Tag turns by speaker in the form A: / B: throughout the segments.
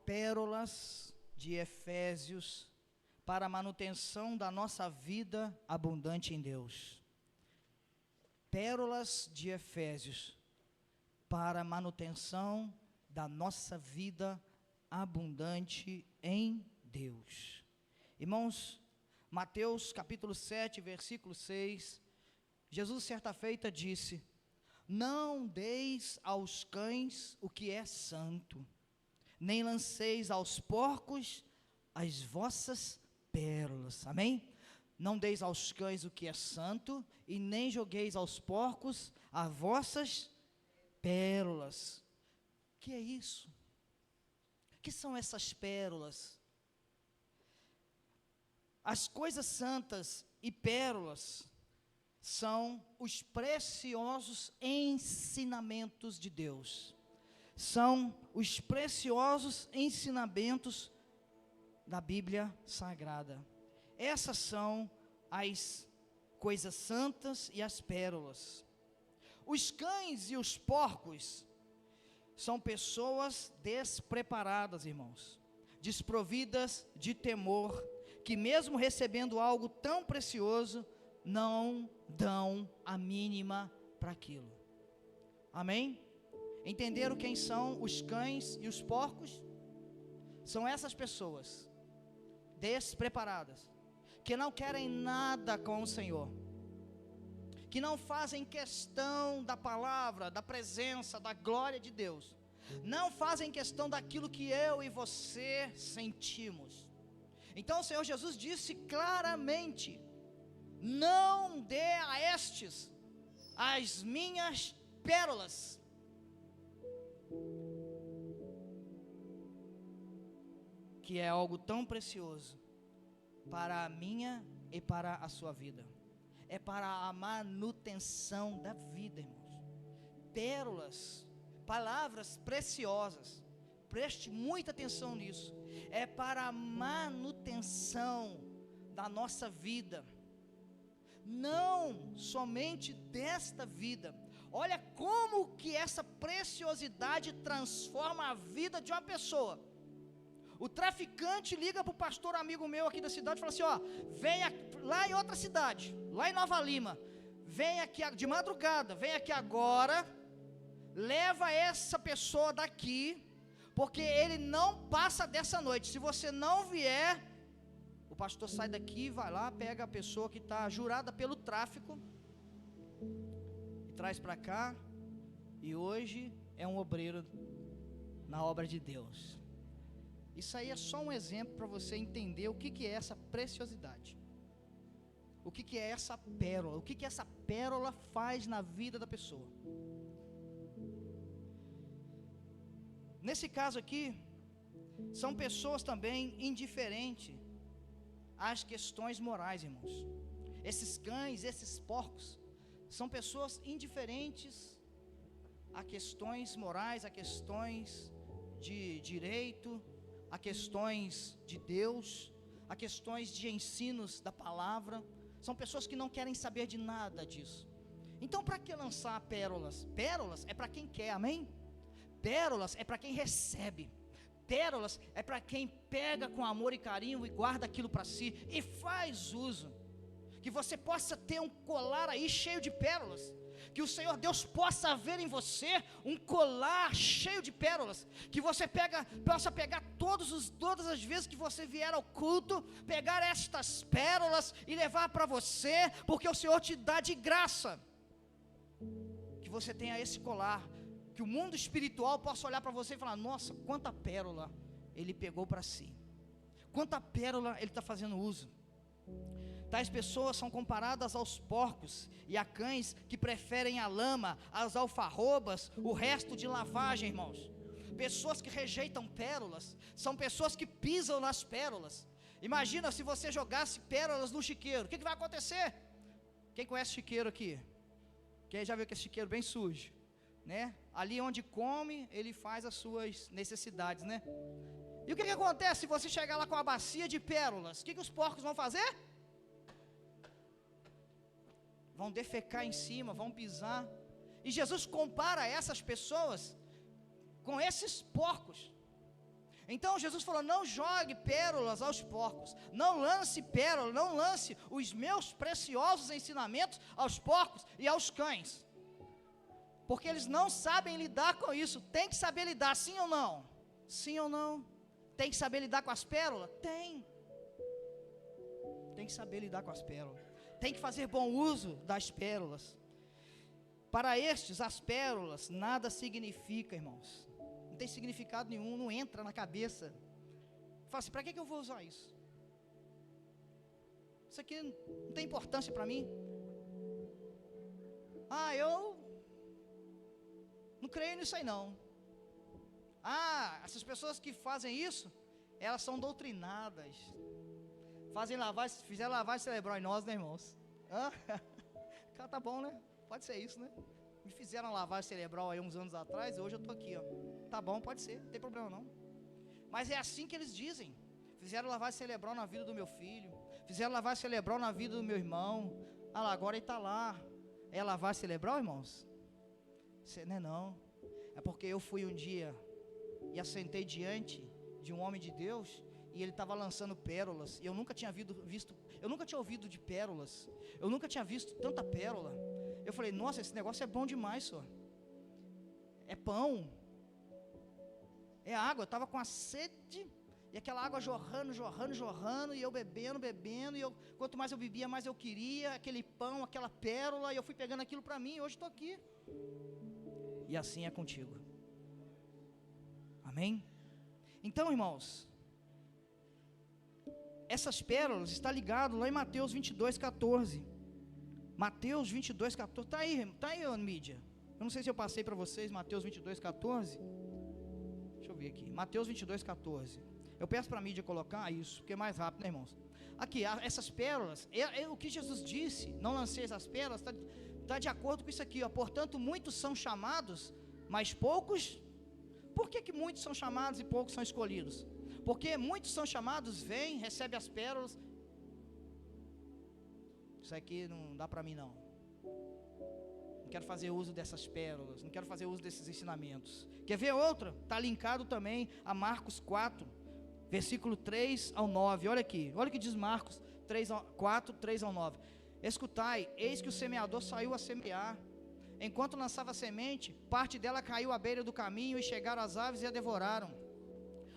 A: pérolas de Efésios para a manutenção da nossa vida abundante em Deus. Pérolas de Efésios para a manutenção da nossa vida abundante em Deus. Irmãos, Mateus capítulo 7, versículo 6, Jesus certa feita disse: não deis aos cães o que é santo, nem lanceis aos porcos as vossas pérolas. Amém? Não deis aos cães o que é santo, e nem jogueis aos porcos as vossas pérolas. O que é isso? O que são essas pérolas? As coisas santas e pérolas são os preciosos ensinamentos de Deus. São os preciosos ensinamentos da Bíblia Sagrada. Essas são as coisas santas e as pérolas. Os cães e os porcos são pessoas despreparadas, irmãos, desprovidas de temor, que mesmo recebendo algo tão precioso, não dão a mínima para aquilo. Amém? Entenderam quem são os cães e os porcos? São essas pessoas despreparadas, que não querem nada com o Senhor, que não fazem questão da palavra, da presença, da glória de Deus, não fazem questão daquilo que eu e você sentimos. Então o Senhor Jesus disse claramente: não dê a estes as minhas pérolas. Que é algo tão precioso para a minha e para a sua vida. É para a manutenção da vida, irmãos. Pérolas, palavras preciosas. Preste muita atenção nisso. É para a manutenção da nossa vida, não somente desta vida. Olha como que essa preciosidade transforma a vida de uma pessoa. O traficante liga para o pastor amigo meu aqui da cidade e fala assim: ó, venha lá em outra cidade, lá em Nova Lima, vem aqui de madrugada, vem aqui agora, leva essa pessoa daqui, porque ele não passa dessa noite. Se você não vier, o pastor sai daqui, vai lá, pega a pessoa que está jurada pelo tráfico e traz para cá, e hoje é um obreiro na obra de Deus. Isso aí é só um exemplo para você entender o que é essa preciosidade, o que é essa pérola, o que essa pérola faz na vida da pessoa. Nesse caso aqui, são pessoas também indiferentes às questões morais, irmãos. Esses cães, esses porcos, são pessoas indiferentes a questões morais, a questões de direito, a questões de Deus, a questões de ensinos da palavra. São pessoas que não querem saber de nada disso. Então, para que lançar pérolas? Pérolas é para quem quer, amém? Pérolas é para quem recebe. Pérolas é para quem pega com amor e carinho e guarda aquilo para si e faz uso. Que você possa ter um colar aí cheio de pérolas. Que o Senhor Deus possa ver em você um colar cheio de pérolas. Que você possa pegar todas as vezes que você vier ao culto, pegar estas pérolas e levar para você, porque o Senhor te dá de graça. Que você tenha esse colar, que o mundo espiritual possa olhar para você e falar: nossa, quanta pérola ele pegou para si, quanta pérola ele está fazendo uso. Tais pessoas são comparadas aos porcos e a cães que preferem a lama, as alfarrobas, o resto de lavagem, irmãos. Pessoas que rejeitam pérolas são pessoas que pisam nas pérolas. Imagina se você jogasse pérolas no chiqueiro, o que vai acontecer? Quem conhece chiqueiro aqui? Quem já viu que é chiqueiro bem sujo, né? Ali onde come, ele faz as suas necessidades, né? E o que acontece se você chegar lá com a bacia de pérolas? O que os porcos vão fazer? Vão defecar em cima, vão pisar. E Jesus compara essas pessoas com esses porcos. Então Jesus falou: não jogue pérolas aos porcos, não lance pérola, não lance os meus preciosos ensinamentos aos porcos e aos cães, porque eles não sabem lidar com isso. Tem que saber lidar, sim ou não? Sim ou não? Tem que saber lidar com as pérolas? Tem que saber lidar com as pérolas, tem que fazer bom uso das pérolas. Para estes, as pérolas nada significa, irmãos, não tem significado nenhum, não entra na cabeça. Fala assim: para que eu vou usar isso? Isso aqui não tem importância para mim. Eu não creio nisso aí não. Essas pessoas que fazem isso, elas são doutrinadas, fizeram lavagem cerebral em nós, né, irmãos? Cara, tá bom, né? Pode ser isso, né? Me fizeram lavagem cerebral aí uns anos atrás, e hoje eu estou aqui, ó. Tá bom, pode ser, não tem problema não. Mas é assim que eles dizem. Fizeram lavagem cerebral na vida do meu filho, fizeram lavagem cerebral na vida do meu irmão. Lá, agora ele está lá. É lavagem cerebral, irmãos? Não é não. É porque eu fui um dia e assentei diante de um homem de Deus, e ele estava lançando pérolas, e eu nunca tinha ouvido de pérolas, eu nunca tinha visto tanta pérola. Eu falei: nossa, esse negócio é bom demais, só. É pão, é água. Eu estava com a sede, e aquela água jorrando, e eu bebendo, e quanto mais eu bebia, mais eu queria aquele pão, aquela pérola, e eu fui pegando aquilo para mim, e hoje estou aqui. E assim é contigo. Amém? Então, irmãos, essas pérolas está ligado lá em Mateus 22:14. Mateus 22:14. Está aí, mídia. Eu não sei se eu passei para vocês Mateus 22:14. Deixa eu ver aqui. Mateus 22:14. Eu peço para a mídia colocar isso, porque é mais rápido, né, irmãos? Aqui, essas pérolas, o que Jesus disse: não lanceis as pérolas, está de acordo com isso aqui, ó. Portanto, muitos são chamados, mas poucos. Por que muitos são chamados e poucos são escolhidos? Porque muitos são chamados, vêm, recebem as pérolas. Isso aqui não dá para mim não. Não quero fazer uso dessas pérolas, não quero fazer uso desses ensinamentos. Quer ver outra? Está linkado também a Marcos 4, versículo 3 ao 9. Olha aqui, olha o que diz Marcos 4, 3 ao 9. Escutai, eis que o semeador saiu a semear. Enquanto lançava a semente, parte dela caiu à beira do caminho, e chegaram as aves e a devoraram.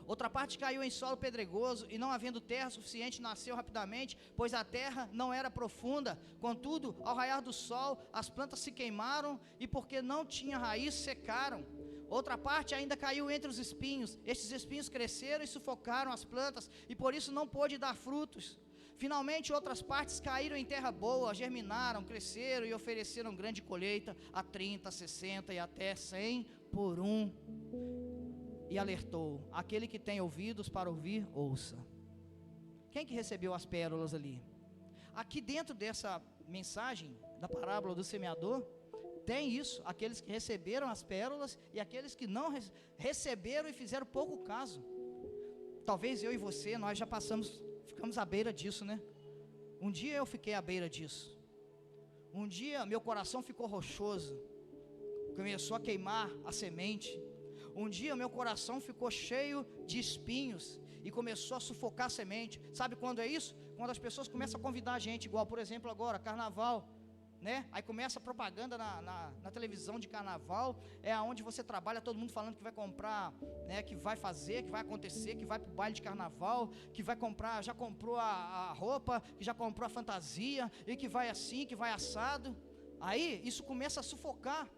A: Outra parte caiu em solo pedregoso, e não havendo terra suficiente, nasceu rapidamente, pois a terra não era profunda. Contudo, ao raiar do sol, as plantas se queimaram, e porque não tinha raiz, secaram. Outra parte ainda caiu entre os espinhos. Estes espinhos cresceram e sufocaram as plantas, e por isso não pôde dar frutos. Finalmente, outras partes caíram em terra boa, germinaram, cresceram e ofereceram grande colheita, a 30, 60 e até 100 por um. E alertou: aquele que tem ouvidos para ouvir, ouça. Quem que recebeu as pérolas ali? Aqui dentro dessa mensagem da parábola do semeador, tem isso: aqueles que receberam as pérolas e aqueles que não receberam e fizeram pouco caso. Talvez eu e você, nós já ficamos à beira disso, né? Um dia eu fiquei à beira disso. Um dia meu coração ficou rochoso, começou a queimar a semente. Um dia meu coração ficou cheio de espinhos e começou a sufocar a semente. Sabe quando é isso? Quando as pessoas começam a convidar a gente, igual por exemplo agora, carnaval, né? Aí começa a propaganda na televisão de carnaval, é aonde você trabalha, todo mundo falando que vai comprar, né, que vai fazer, que vai acontecer, que vai para o baile de carnaval, que vai comprar, já comprou a roupa, que já comprou a fantasia, e que vai assim, que vai assado. Aí isso começa a sufocar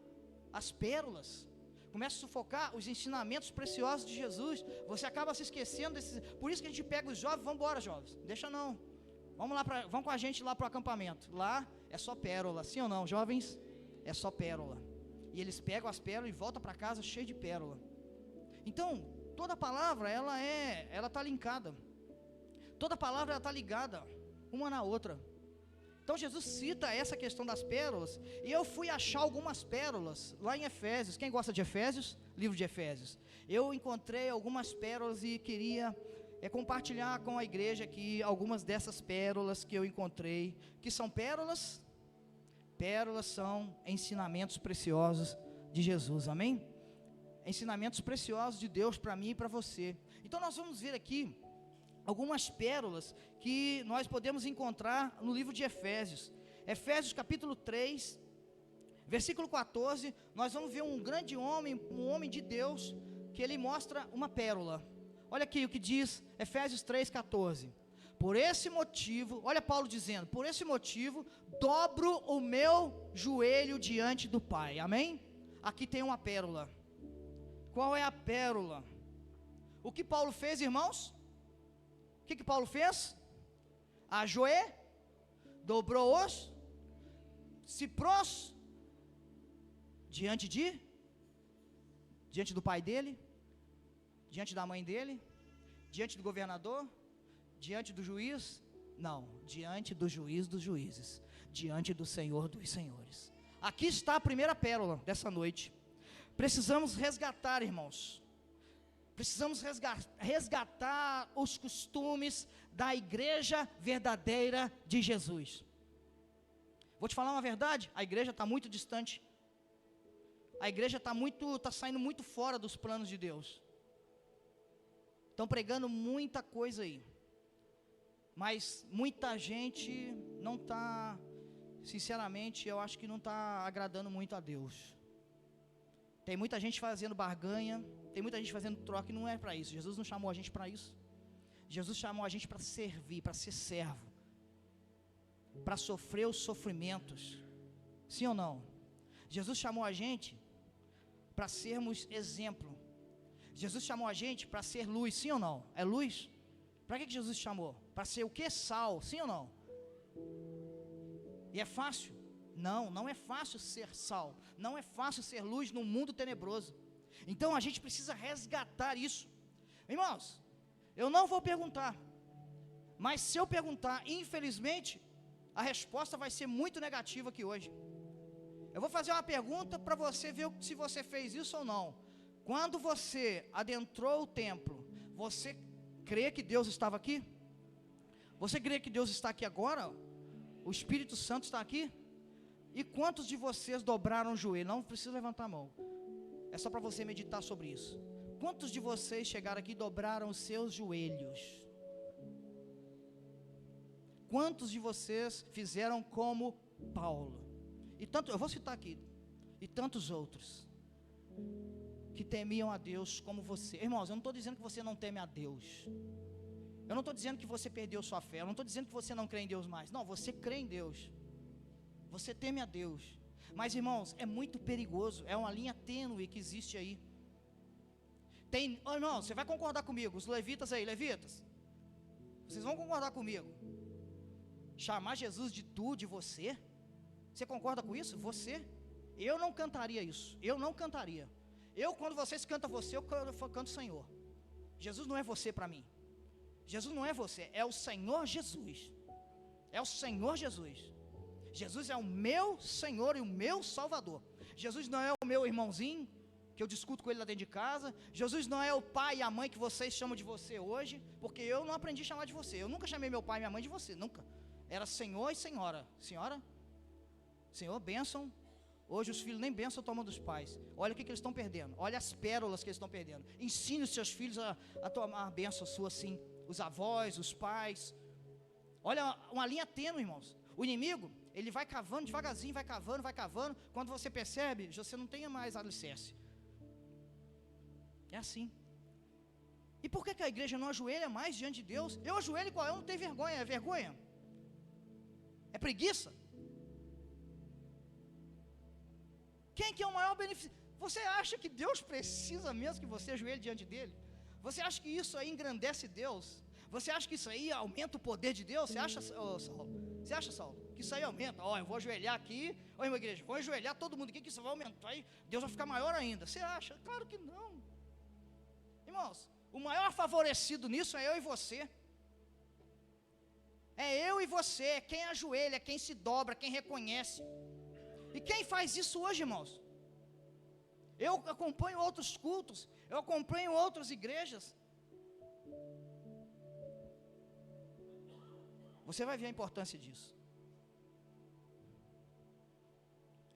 A: as pérolas, começa a sufocar os ensinamentos preciosos de Jesus. Você acaba se esquecendo desses. Por isso que a gente pega os jovens: vamos embora, jovens, deixa não, vamos com a gente lá para o acampamento. Lá é só pérola, sim ou não, jovens? É só pérola. E eles pegam as pérolas e voltam para casa cheio de pérola. Então, toda palavra, ela está linkada. Toda palavra, ela está ligada uma na outra. Então Jesus cita essa questão das pérolas, e eu fui achar algumas pérolas lá em Efésios. Quem gosta de Efésios? Livro de Efésios. Eu encontrei algumas pérolas e queria compartilhar com a igreja aqui algumas dessas pérolas que eu encontrei. Que são pérolas? Pérolas são ensinamentos preciosos de Jesus, amém? ensinamentos preciosos de Deus para mim e para você. Então nós vamos ver aqui algumas pérolas que nós podemos encontrar no livro de Efésios. Efésios capítulo 3, versículo 14, nós vamos ver um grande homem, um homem de Deus, que ele mostra uma pérola. Olha aqui o que diz Efésios 3,14. Por esse motivo, olha Paulo dizendo, por esse motivo, dobro o meu joelho diante do Pai. Amém? Aqui tem uma pérola. Qual é a pérola? O que Paulo fez, irmãos? O que Paulo fez? Dobrou-os, se pros diante do pai dele, diante da mãe dele, diante do governador, diante do juiz, não, diante do juiz dos juízes, diante do Senhor dos senhores. Aqui está a primeira pérola dessa noite. Precisamos resgatar, irmãos, precisamos resgatar os costumes da igreja verdadeira de Jesus. Vou te falar uma verdade, a igreja está muito distante, a igreja está saindo muito fora dos planos de Deus, estão pregando muita coisa aí, mas muita gente não está, sinceramente, eu acho que não está agradando muito a Deus. Tem muita gente fazendo barganha, tem muita gente fazendo troca, e não é para isso. Jesus não chamou a gente para isso. Jesus chamou a gente para servir, para ser servo, para sofrer os sofrimentos. Sim ou não? Jesus chamou a gente para sermos exemplo. Jesus chamou a gente para ser luz. Sim ou não? É luz? Para que Jesus chamou? Para ser o que? Sal. Sim ou não? E é fácil? Não, não é fácil ser sal. Não é fácil ser luz num mundo tenebroso. Então a gente precisa resgatar isso. Irmãos, eu não vou perguntar, mas se eu perguntar, infelizmente, a resposta vai ser muito negativa aqui hoje. Eu vou fazer uma pergunta para você ver se você fez isso ou não. Quando você adentrou o templo, você crê que Deus estava aqui? Você crê que Deus está aqui agora? O Espírito Santo está aqui? E quantos de vocês dobraram o joelho? Não precisa levantar a mão, é só para você meditar sobre isso. Quantos de vocês chegaram aqui e dobraram os seus joelhos? Quantos de vocês fizeram como Paulo? E tanto, eu vou citar aqui, e tantos outros, que temiam a Deus como você. Irmãos, eu não estou dizendo que você não teme a Deus. Eu não estou dizendo que você perdeu sua fé. Eu não estou dizendo que você não crê em Deus mais. Não, você crê em Deus. Você teme a Deus. Mas, irmãos, é muito perigoso. É uma linha tênue que existe aí. Irmão, você vai concordar comigo, os levitas aí, levitas, vocês vão concordar comigo, chamar Jesus de tu, de você, você concorda com isso? Você? Eu não cantaria isso, eu não cantaria. Quando vocês cantam você, eu canto Senhor. Jesus não é você para mim, Jesus não é você, é o Senhor Jesus, é o Senhor Jesus. Jesus é o meu Senhor e o meu Salvador. Jesus não é o meu irmãozinho, que eu discuto com ele lá dentro de casa. Jesus não é o pai e a mãe que vocês chamam de você hoje, porque eu não aprendi a chamar de você. Eu nunca chamei meu pai e minha mãe de você, nunca. Era Senhor e Senhora. Senhora, Senhor, bênção. Hoje os filhos nem bênção tomam dos pais. Olha o que eles estão perdendo, olha as pérolas que eles estão perdendo. Ensine os seus filhos a tomar a bênção sua assim, os avós, os pais. Olha uma linha tênue, irmãos. O inimigo, ele vai cavando devagarzinho, vai cavando. Quando você percebe, você não tem mais alicerce. É assim. E por que a igreja não ajoelha mais diante de Deus? Eu ajoelho igual, eu não tenho vergonha. É vergonha? É preguiça? Quem que é o maior beneficiário? Você acha que Deus precisa mesmo que você ajoelhe diante dele? Você acha que isso aí engrandece Deus? Você acha que isso aí aumenta o poder de Deus? Você acha, Saulo? Você acha, Saulo, que isso aí aumenta? Eu vou ajoelhar aqui, irmã igreja, vou ajoelhar todo mundo aqui, que isso vai aumentar, aí Deus vai ficar maior ainda. Você acha? Claro que não. Irmãos, o maior favorecido nisso é eu e você. É eu e você, é quem ajoelha, é quem se dobra, quem reconhece. E quem faz isso hoje, irmãos? Eu acompanho outros cultos, eu acompanho outras igrejas. Você vai ver a importância disso.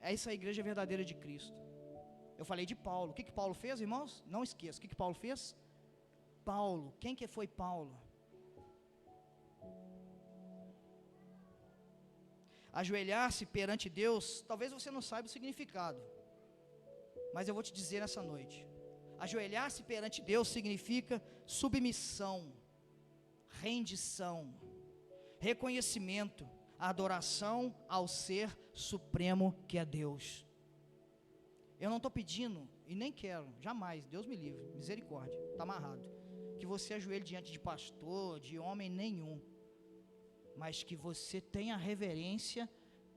A: É isso a igreja verdadeira de Cristo. Eu falei de Paulo. O que Paulo fez, irmãos? Não esqueça. O que Paulo fez? Paulo. Quem que foi Paulo? Ajoelhar-se perante Deus, talvez você não saiba o significado, mas eu vou te dizer nessa noite. Ajoelhar-se perante Deus significa submissão, rendição, reconhecimento, adoração ao ser supremo que é Deus. Eu não estou pedindo, e nem quero, jamais, Deus me livre, misericórdia, está amarrado, que você ajoelhe diante de pastor, de homem nenhum, mas que você tenha a reverência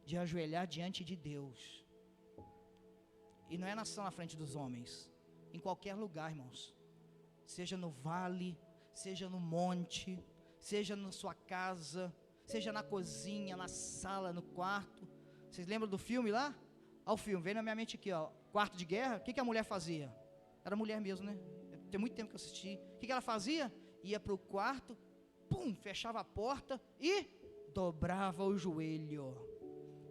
A: de ajoelhar diante de Deus. E não é nação na frente dos homens, em qualquer lugar, irmãos, seja no vale, seja no monte, seja na sua casa, seja na cozinha, na sala, no quarto. Vocês lembram do filme lá? Olha o filme, veio na minha mente aqui, ó, Quarto de Guerra. O que a mulher fazia? Era mulher mesmo, né? Tem muito tempo que eu assisti. O que ela fazia? Ia para o quarto, pum, fechava a porta e dobrava o joelho.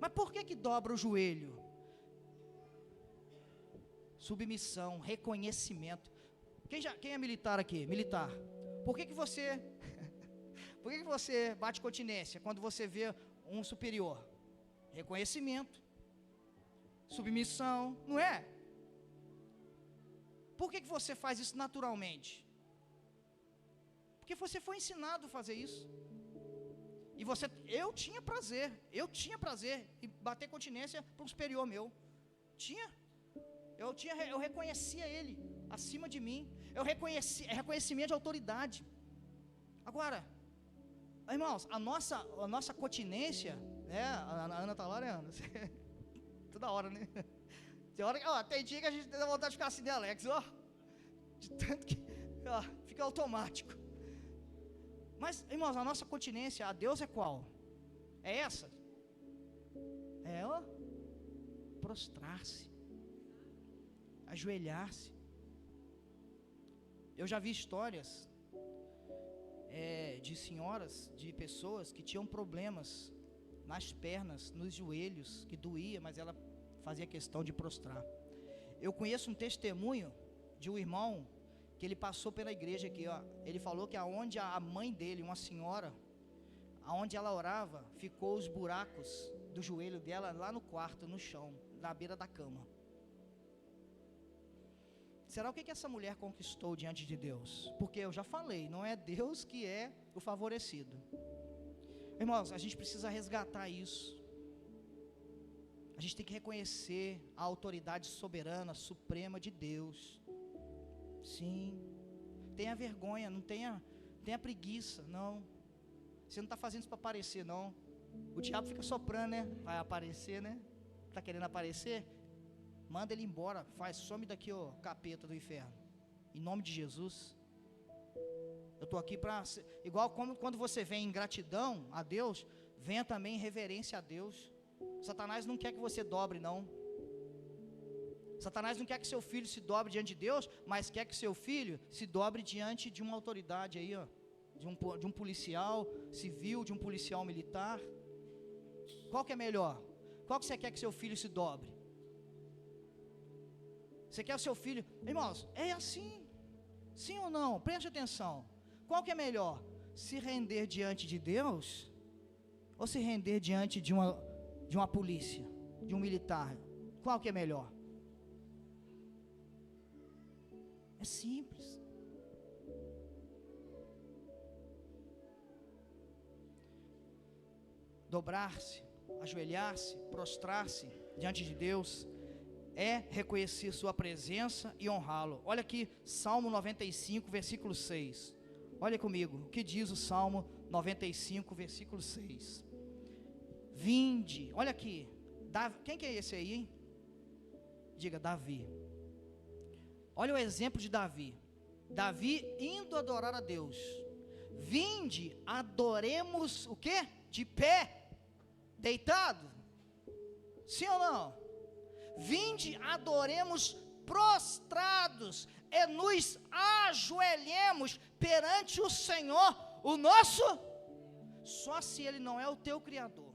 A: Mas por que dobra o joelho? Submissão, reconhecimento. Quem é militar aqui? Militar. Por que você por que você bate continência quando você vê um superior? Reconhecimento, submissão, não é? Por que você faz isso naturalmente? Porque você foi ensinado a fazer isso. E eu tinha prazer em bater continência para um superior meu. Eu reconhecia ele acima de mim. Reconhecimento de autoridade. Agora, irmãos, a nossa continência, né? A Ana está lá, né, Ana? Toda hora, né? Tem dia que a gente tem vontade de ficar assim, né, Alex? Ó, de tanto que fica automático. Mas, irmãos, a nossa continência a Deus é qual? É essa? É prostrar-se, ajoelhar-se. Eu já vi histórias de senhoras, de pessoas que tinham problemas nas pernas, nos joelhos, que doía, mas ela fazia questão de prostrar. Eu conheço um testemunho de um irmão que ele passou pela igreja aqui, ó. Ele falou que aonde a mãe dele, uma senhora, aonde ela orava, ficou os buracos do joelho dela lá no quarto, no chão, na beira da cama. Será o que essa mulher conquistou diante de Deus? Porque eu já falei, não é Deus que é o favorecido. Irmãos, a gente precisa resgatar isso. A gente tem que reconhecer a autoridade soberana, suprema de Deus. Sim. Tenha vergonha, não tenha preguiça, não. Você não está fazendo isso para aparecer, não. O diabo fica soprando, né? Vai aparecer, né? Está querendo aparecer? Manda ele embora, some daqui, ó, capeta do inferno. Em nome de Jesus. Eu estou aqui para, igual como quando você vem em gratidão a Deus, venha também em reverência a Deus. Satanás não quer que você dobre, não. Satanás não quer que seu filho se dobre diante de Deus, mas quer que seu filho se dobre diante de uma autoridade aí, ó, de um policial civil, de um policial militar. Qual que é melhor? Qual que você quer que seu filho se dobre? Você quer o seu filho? Irmãos, é assim. Sim ou não? Preste atenção. Qual que é melhor? Se render diante de Deus? Ou se render diante de uma polícia? De um militar? Qual que é melhor? É simples. Dobrar-se, ajoelhar-se, prostrar-se diante de Deus é reconhecer sua presença e honrá-lo. Olha aqui, Salmo 95, versículo 6. Olha comigo, o que diz o Salmo 95, versículo 6. Vinde, olha aqui, quem que é esse aí, hein? Diga, Davi. Olha o exemplo de Davi. Davi indo adorar a Deus. Vinde, adoremos o quê? De pé, deitado. Sim ou não? Vinde, adoremos prostrados e nos ajoelhemos perante o Senhor, o nosso, só se Ele não é o teu Criador,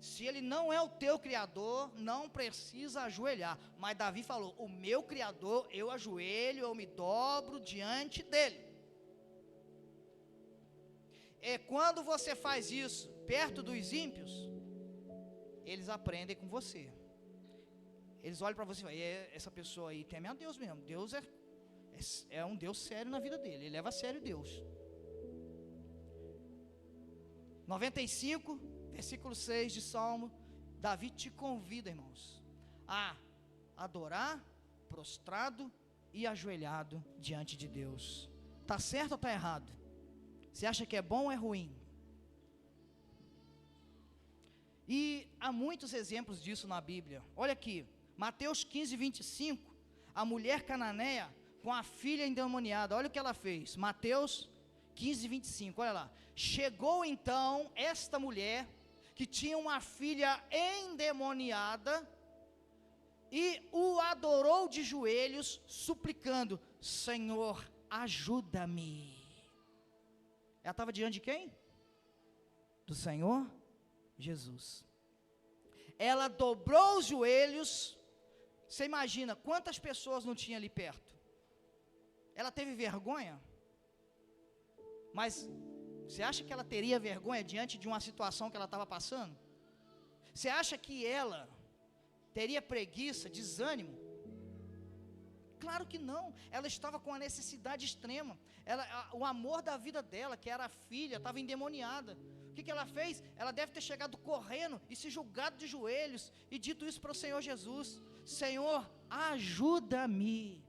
A: Se ele não é o teu Criador, não precisa ajoelhar. Mas Davi falou: o meu Criador, eu ajoelho, eu me dobro diante dele. E quando você faz isso perto dos ímpios, eles aprendem com você. Eles olham para você e falam: essa pessoa aí teme a Deus mesmo. Deus é um Deus sério na vida dele, ele leva a sério Deus. 95, versículo 6 de Salmo, Davi te convida, irmãos, a adorar prostrado e ajoelhado diante de Deus. Está certo ou está errado? Você acha que é bom ou é ruim? E há muitos exemplos disso na Bíblia. Olha aqui, Mateus 15, 25, a mulher cananeia com a filha endemoniada, olha o que ela fez. Mateus 15, 25, olha lá. Chegou então esta mulher, que tinha uma filha endemoniada, e o adorou de joelhos, suplicando: Senhor, ajuda-me. Ela estava diante de quem? Do Senhor Jesus. Ela dobrou os joelhos. Você imagina quantas pessoas não tinha ali perto? Ela teve vergonha? Mas você acha que ela teria vergonha diante de uma situação que ela estava passando? Você acha que ela teria preguiça, desânimo? Claro que não. Ela estava com a necessidade extrema. O amor da vida dela, que era a filha, estava endemoniada. O que ela fez? Ela deve ter chegado correndo e se julgado de joelhos e dito isso para o Senhor Jesus: Senhor, ajuda-me.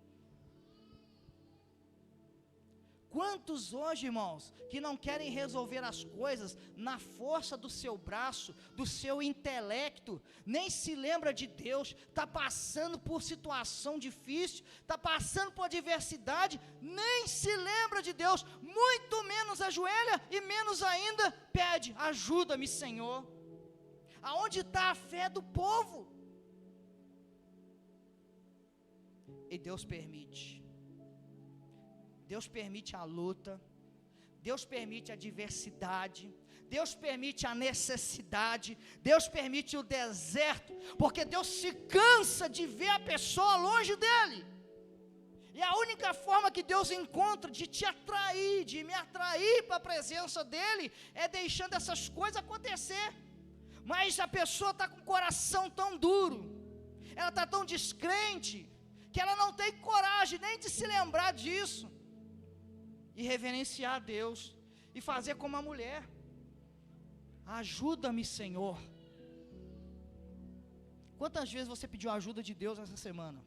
A: Quantos hoje, irmãos, que não querem resolver as coisas na força do seu braço, do seu intelecto, nem se lembra de Deus, está passando por situação difícil, está passando por adversidade, nem se lembra de Deus, muito menos ajoelha e menos ainda pede: ajuda-me, Senhor. Aonde está a fé do povo? E Deus permite. Deus permite a luta, Deus permite a adversidade, Deus permite a necessidade, Deus permite o deserto, porque Deus se cansa de ver a pessoa longe dEle. E a única forma que Deus encontra de te atrair, de me atrair para a presença dEle, é deixando essas coisas acontecer. Mas a pessoa está com o coração tão duro, ela está tão descrente, que ela não tem coragem nem de se lembrar disso, e reverenciar a Deus, e fazer como a mulher: ajuda-me, Senhor. Quantas vezes você pediu a ajuda de Deus essa semana?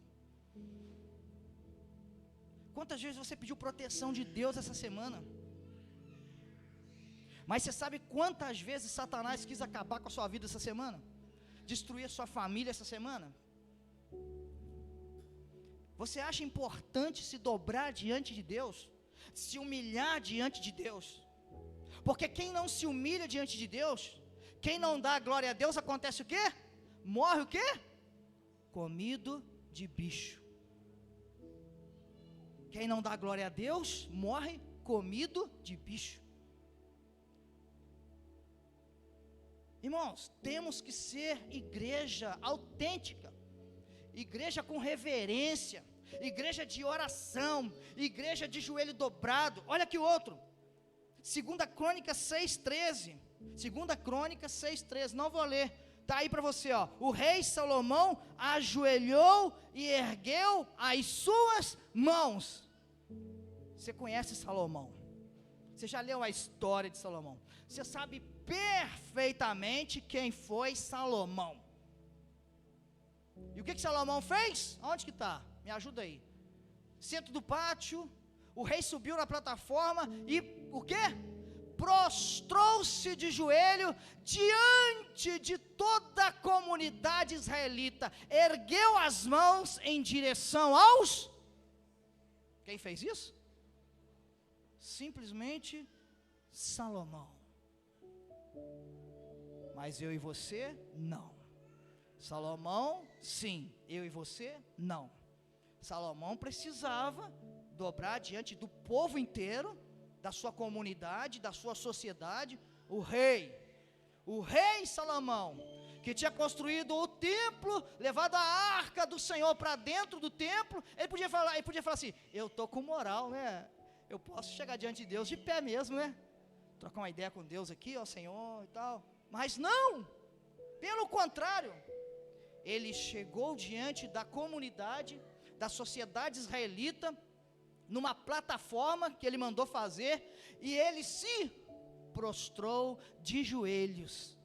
A: Quantas vezes você pediu proteção de Deus essa semana? Mas você sabe quantas vezes Satanás quis acabar com a sua vida essa semana? Destruir a sua família essa semana? Você acha importante se dobrar diante de Deus? Se humilhar diante de Deus? Porque quem não se humilha diante de Deus, quem não dá glória a Deus, acontece o quê? Morre o quê? Comido de bicho. Quem não dá glória a Deus, morre comido de bicho. Irmãos, temos que ser igreja autêntica, igreja com reverência, igreja de oração, igreja de joelho dobrado. Olha aqui o outro, 2 Crônicas 6,13, 2 Crônicas 6,13, não vou ler, está aí para você, ó. O rei Salomão ajoelhou e ergueu as suas mãos. Você conhece Salomão, você já leu a história de Salomão, você sabe perfeitamente quem foi Salomão. E o que Salomão fez? Onde que está? Me ajuda aí. Centro do pátio, o rei subiu na plataforma e o quê? Prostrou-se de joelho diante de toda a comunidade israelita, ergueu as mãos em direção aos... Quem fez isso? Simplesmente Salomão. Mas eu e você, não. Salomão, sim. Eu e você, não. Salomão precisava dobrar diante do povo inteiro, da sua comunidade, da sua sociedade. O rei Salomão que tinha construído o templo, levado a arca do Senhor para dentro do templo, ele podia falar assim: eu estou com moral, né? Eu posso chegar diante de Deus de pé mesmo, né? Trocar uma ideia com Deus aqui, ó Senhor e tal. Mas não, pelo contrário, ele chegou diante da comunidade, da sociedade israelita, numa plataforma que ele mandou fazer, e ele se prostrou de joelhos,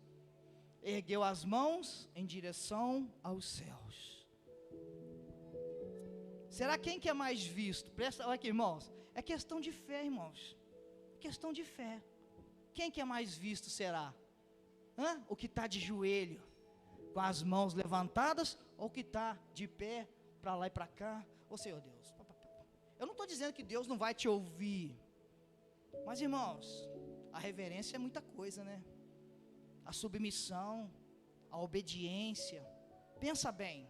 A: ergueu as mãos em direção aos céus. Será quem que é mais visto? Olha aqui, irmãos, é questão de fé, irmãos, questão de fé. Quem que é mais visto será? O que está de joelho, com as mãos levantadas, ou o que está de pé, para lá e para cá? Ô Senhor Deus, eu não estou dizendo que Deus não vai te ouvir, mas irmãos, a reverência é muita coisa, né? A submissão, a obediência. Pensa bem,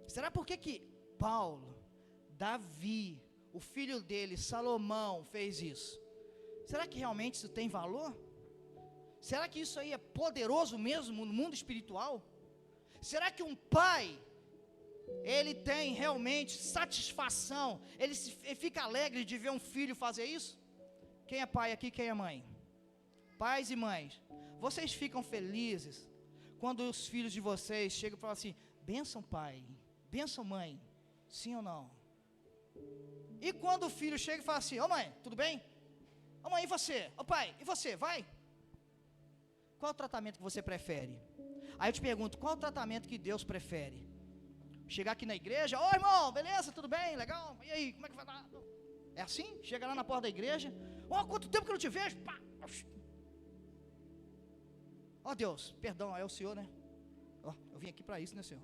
A: será por que Paulo, Davi, o filho dele, Salomão, fez isso? Será que realmente isso tem valor? Será que isso aí é poderoso mesmo no mundo espiritual? Será que um pai, ele tem realmente satisfação, ele fica alegre de ver um filho fazer isso? Quem é pai aqui, quem é mãe? Pais e mães, vocês ficam felizes quando os filhos de vocês chegam e falam assim: bênção pai, bênção mãe, sim ou não? E quando o filho chega e fala assim: ô mãe, tudo bem? Ô mãe, e você? Ô pai, e você, vai? Qual o tratamento que você prefere? Aí eu te pergunto, qual o tratamento que Deus prefere? Chegar aqui na igreja: ô irmão, beleza, tudo bem, legal, e aí, como é que vai dar? É assim? Chega lá na porta da igreja: ó, quanto tempo que eu não te vejo? Pá. Ó Deus, perdão, é o Senhor, né? Ó, eu vim aqui para isso, né, Senhor?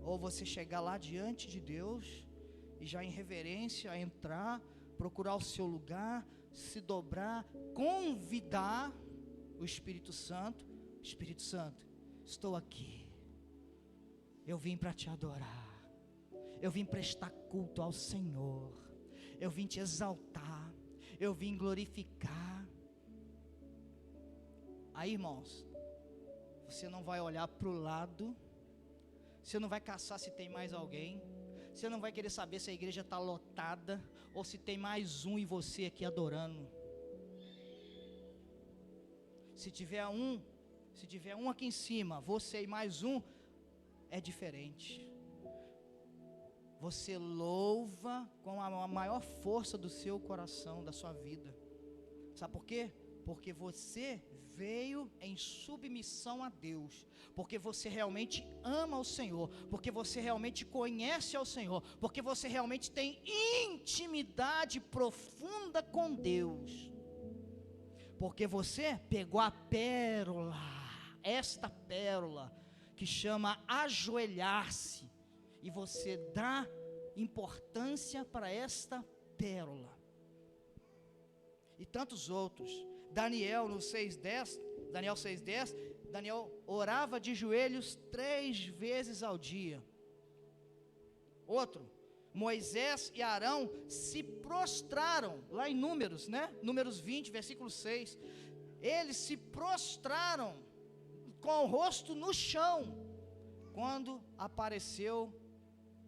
A: Ou você chegar lá diante de Deus e já em reverência entrar, procurar o seu lugar, se dobrar, convidar o Espírito Santo: Espírito Santo, estou aqui, eu vim para te adorar, eu vim prestar culto ao Senhor, eu vim te exaltar, eu vim glorificar. Aí, irmãos, você não vai olhar para o lado, você não vai caçar se tem mais alguém, você não vai querer saber se a igreja está lotada, ou se tem mais um e você aqui adorando. Se tiver um aqui em cima, você e mais um, é diferente. Você louva com a maior força do seu coração, da sua vida. Sabe por quê? Porque você veio em submissão a Deus, porque você realmente ama o Senhor, porque você realmente conhece ao Senhor, porque você realmente tem intimidade profunda com Deus, porque você pegou a pérola, esta pérola que chama ajoelhar-se, e você dá importância para esta pérola. E tantos outros. Daniel 6:10, Daniel orava de joelhos 3 vezes ao dia. Outro, Moisés e Arão se prostraram, lá em Números, né? Números 20, versículo 6. Eles se prostraram com o rosto no chão, quando apareceu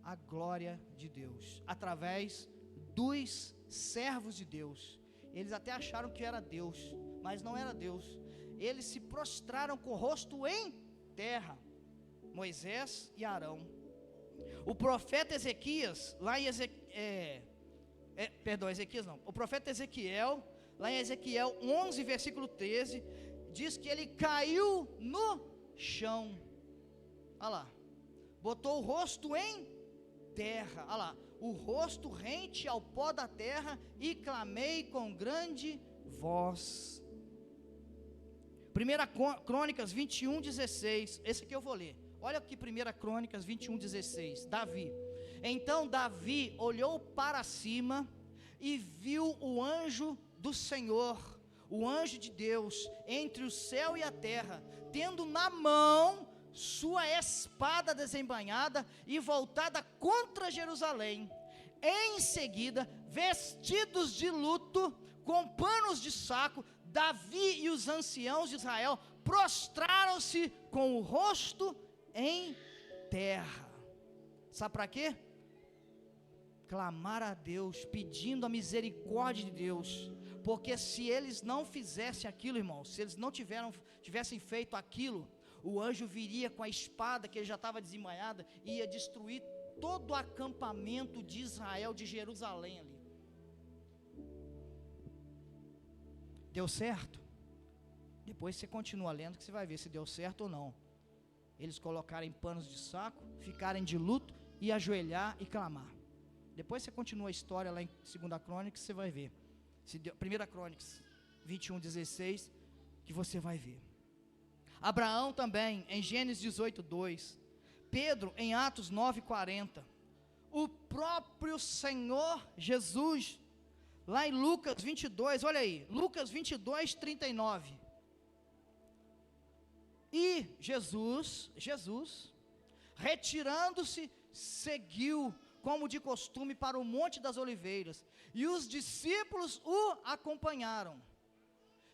A: a glória de Deus, através dos servos de Deus. Eles até acharam que era Deus, mas não era Deus. Eles se prostraram com o rosto em terra, Moisés e Arão. O profeta Ezequias, lá em o profeta Ezequiel, lá em Ezequiel 11, versículo 13, diz que ele caiu no chão. Olha lá, botou o rosto em terra, olha lá, o rosto rente ao pó da terra, e clamei com grande voz. 1 Crônicas 21:16, esse aqui eu vou ler. Olha aqui, 1 Crônicas 21:16, Davi. Então Davi olhou para cima e viu o anjo do Senhor, o anjo de Deus, entre o céu e a terra, tendo na mão sua espada desembainhada e voltada contra Jerusalém. Em seguida, vestidos de luto, com panos de saco, Davi e os anciãos de Israel prostraram-se com o rosto em terra. Sabe para quê? Clamar a Deus, pedindo a misericórdia de Deus, porque se eles não fizessem aquilo, irmãos, se eles não tivessem feito aquilo, o anjo viria com a espada que ele já estava desembainhada e ia destruir todo o acampamento de Israel, de Jerusalém ali. Deu certo? Depois você continua lendo que você vai ver se deu certo ou não. Eles colocarem panos de saco, ficarem de luto e ajoelhar e clamar. Depois você continua a história lá em 2 Crônicas, você vai ver. 1 Crônicas 21:16, que você vai ver. Abraão também, em Gênesis 18:2. Pedro, em Atos 9:40. O próprio Senhor Jesus, lá em Lucas 22, olha aí, Lucas 22:39. E Jesus, retirando-se, seguiu, como de costume, para o Monte das Oliveiras, e os discípulos o acompanharam.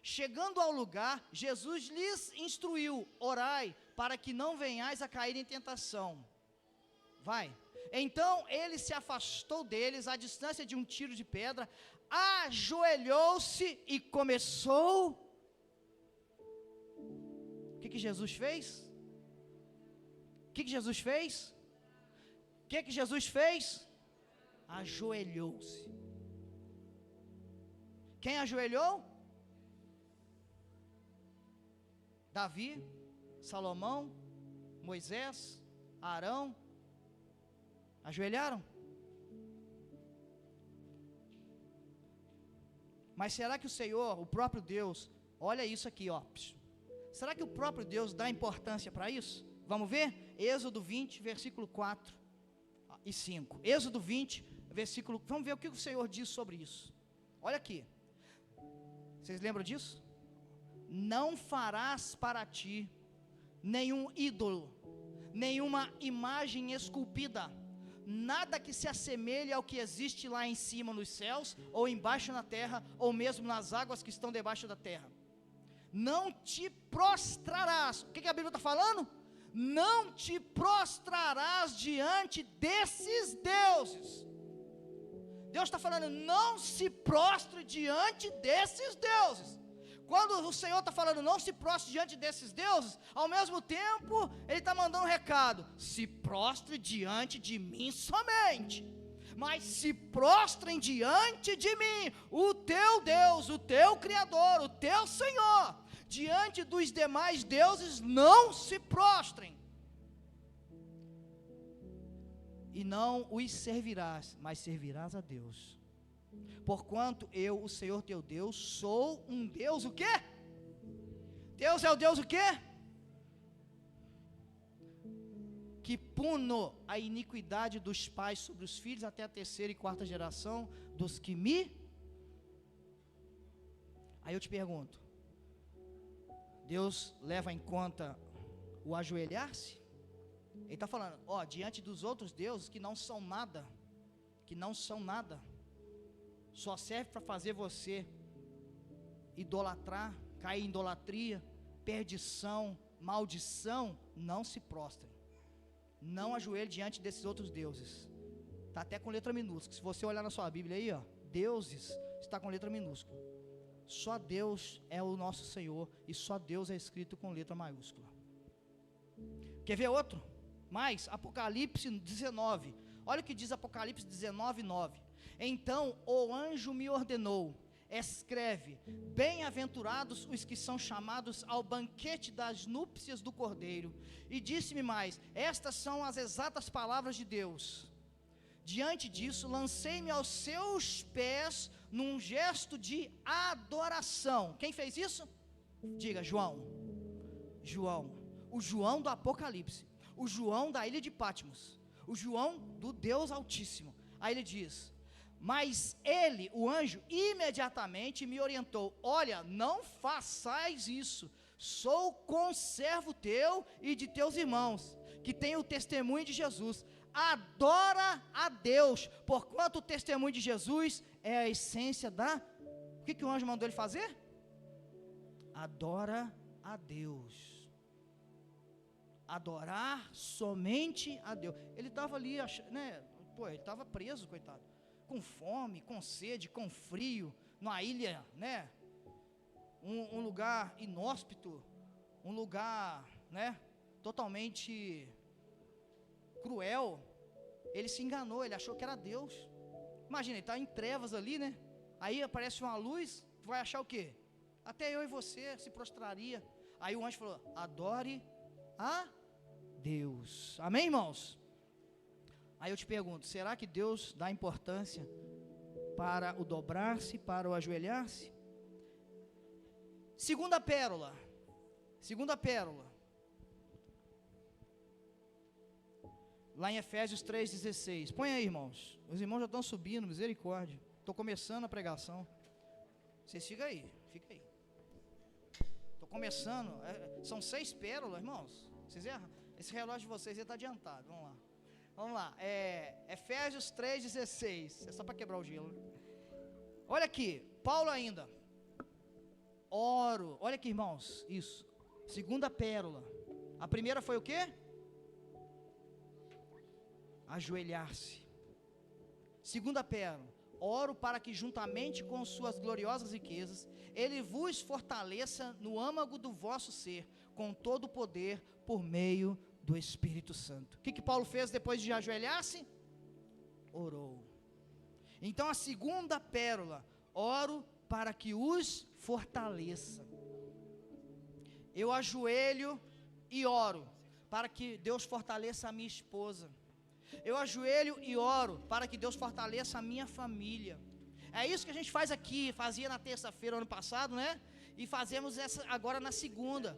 A: Chegando ao lugar, Jesus lhes instruiu: orai, para que não venhais a cair em tentação. Vai. Então ele se afastou deles, à distância de um tiro de pedra, ajoelhou-se e começou. O que Jesus fez? O que Jesus fez? O que Jesus fez? Ajoelhou-se. Quem ajoelhou? Davi, Salomão, Moisés, Arão. Ajoelharam? Mas será que o Senhor, o próprio Deus, olha isso aqui, ó. Será que o próprio Deus dá importância para isso? Vamos ver? Êxodo 20, versículo 4 e 5. Êxodo 20, versículo... Vamos ver o que o Senhor diz sobre isso. Olha aqui. Vocês lembram disso? Não farás para ti nenhum ídolo, nenhuma imagem esculpida, nada que se assemelhe ao que existe lá em cima nos céus, ou embaixo na terra, ou mesmo nas águas que estão debaixo da terra. Não te prostrarás. O que a Bíblia está falando? Não te prostrarás diante desses deuses. Deus está falando, não se prostre diante desses deuses. Quando o Senhor está falando, não se prostre diante desses deuses, ao mesmo tempo, Ele está mandando um recado: se prostre diante de mim somente, mas se prostrem diante de mim, o teu Deus, o teu Criador, o teu Senhor. Diante dos demais deuses não se prostrem, e não os servirás, mas servirás a Deus. Porquanto eu, o Senhor teu Deus, sou um Deus o quê? Deus é o Deus o quê? Que puno a iniquidade dos pais sobre os filhos até a 3ª e 4ª geração dos que me... Aí eu te pergunto, Deus leva em conta o ajoelhar-se? Ele está falando, ó, diante dos outros deuses que não são nada, só serve para fazer você idolatrar, cair em idolatria, perdição, maldição, não se prostrem. Não ajoelhe diante desses outros deuses. Está até com letra minúscula. Se você olhar na sua Bíblia aí, ó, deuses, está com letra minúscula. Só Deus é o nosso Senhor, e só Deus é escrito com letra maiúscula. Quer ver outro? Mais, Apocalipse 19. Olha o que diz Apocalipse 19:9. Então o anjo me ordenou: escreve, bem-aventurados os que são chamados ao banquete das núpcias do Cordeiro. E disse-me mais: estas são as exatas palavras de Deus. Diante disso, lancei-me aos seus pés num gesto de adoração. Quem fez isso? Diga, João. O João do Apocalipse, o João da ilha de Patmos, o João do Deus Altíssimo. Aí ele diz: mas ele, o anjo, imediatamente me orientou: olha, não façais isso, sou conservo teu e de teus irmãos, que têm o testemunho de Jesus. Adora a Deus, porquanto o testemunho de Jesus é a essência da... O que o anjo mandou ele fazer? Adora a Deus. Adorar somente a Deus. Ele estava ali, né? Pô, ele estava preso, coitado, com fome, com sede, com frio, numa ilha, né? Um lugar inóspito, um lugar, né? Totalmente cruel. Ele se enganou, ele achou que era Deus. Imagina, ele está em trevas ali, né? Aí aparece uma luz, tu vai achar o quê? Até eu e você se prostraria. Aí o anjo falou: adore a Deus. Amém, irmãos? Aí eu te pergunto, será que Deus dá importância para o dobrar-se, para o ajoelhar-se? Segunda pérola. Lá em Efésios 3,16. Põe aí, irmãos. Os irmãos já estão subindo, misericórdia. Estou começando a pregação. Vocês ficam aí, fica aí. Estou começando. São 6 pérolas, irmãos. Vocês erram? Esse relógio de vocês está adiantado. Vamos lá. Efésios 3,16. É só para quebrar o gelo. Olha aqui. Paulo ainda. Oro. Olha aqui, irmãos. Isso. Segunda pérola. A primeira foi o quê? Ajoelhar-se. Segunda pérola. Oro para que juntamente com suas gloriosas riquezas, Ele vos fortaleça no âmago do vosso ser, com todo o poder, por meio do Espírito Santo. O que Paulo fez depois de ajoelhar-se? Orou. Então a segunda pérola, oro para que os fortaleça. Eu ajoelho e oro para que Deus fortaleça a minha esposa. Eu ajoelho e oro para que Deus fortaleça a minha família. É isso que a gente faz aqui, fazia na terça-feira ano passado, né? E fazemos essa agora na segunda.